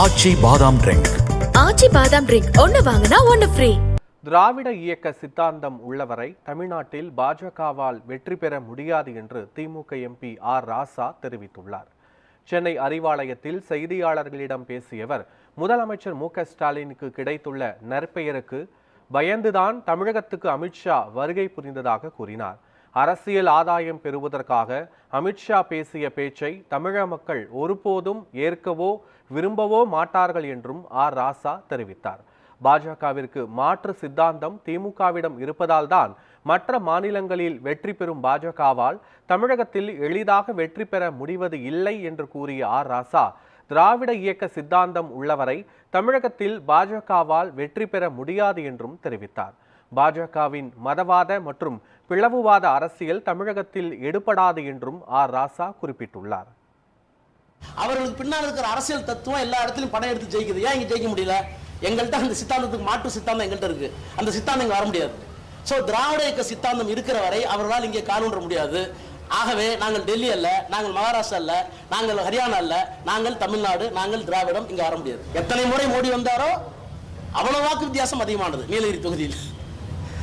ஆச்சி பாதாம் ட்ரிங்க். ஆச்சி பாதாம் ட்ரிங்க் ஒன்னு வாங்கினா ஒன்னு ஃப்ரீ. திராவிட இயக்க சித்தாந்தம் உள்ளவரை தமிழ்நாட்டில் பாஜகவால் வெற்றி பெற முடியாது என்று திமுக எம்பி ஆர் ராசா தெரிவித்துள்ளார். சென்னை அறிவாலயத்தில் செய்தியாளர்களிடம் பேசியவர், முதலமைச்சர் மு.க. ஸ்டாலினுக்கு கிடைத்துள்ள நற்பெயருக்கு பயந்துதான் தமிழகத்துக்கு அமித்ஷா வருகை புரிந்ததாக கூறினார். அரசியல் ஆதாயம் பெறுவதற்காக அமித்ஷா பேசிய பேச்சை தமிழக மக்கள் ஒருபோதும் ஏற்கவோ விரும்பவோ மாட்டார்கள் என்றும் ஆர் ராசா தெரிவித்தார். பாஜகவிற்கு மாற்று சித்தாந்தம் திமுகவிடம் இருப்பதால் தான் மற்ற மாநிலங்களில் வெற்றி பெறும் பாஜகவால் தமிழகத்தில் எளிதாக வெற்றி பெற முடிவது இல்லை என்று கூறிய ஆர் ராசா, திராவிட இயக்க சித்தாந்தம் உள்ளவரை தமிழகத்தில் பாஜகவால் வெற்றி பெற முடியாது என்றும் தெரிவித்தார். பாஜகவின் மதவாத மற்றும் பிளவுவாத அரசியல் தமிழகத்தில் எடுபடாது என்றும் ஆர் ராசா குறிப்பிட்டுள்ளார். அவர்களுக்கு பின்னால் இருக்கிற அரசியல் தத்துவம் எல்லா இடத்திலும் படம் எடுத்து ஜெயிக்குது. ஏன் இங்க ஜெயிக்க முடியல? எங்கள்கிட்ட அந்த சித்தாந்தத்துக்கு மாற்று சித்தாந்தம் எங்கள்கிட்ட இருக்கு. அந்த சித்தாந்தம் இங்க வர முடியாது. சோ திராவிட இயக்க சித்தாந்தம் இருக்கிற வரை அவர்களால் இங்கே காணொன்ற முடியாது. ஆகவே நாங்கள் டெல்லி அல்ல, நாங்கள் மகாராஷ்டிரா அல்ல, நாங்கள் ஹரியானா அல்ல, நாங்கள் தமிழ்நாடு, நாங்கள் திராவிடம் இங்க வர முடியாது. எத்தனை முறை மோடி வந்தாரோ அவ்வளவு வாக்கு வித்தியாசம் அதிகமானது நீலகிரி தொகுதியில்.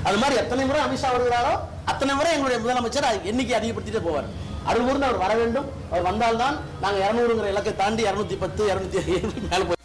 அது மாதிரி எத்தனை முறை அமித்ஷா வருகிறாரோ அத்தனை முறை எங்களுடைய முதலமைச்சர் எண்ணிக்கை அதிகப்படுத்திட்டே போவார். அருள் கூர்ந்து அவர் வர வேண்டும். அவர் வந்தால்தான் நாங்கள் 200ங்கிற இலக்கை தாண்டி 210, 207 மேல போய்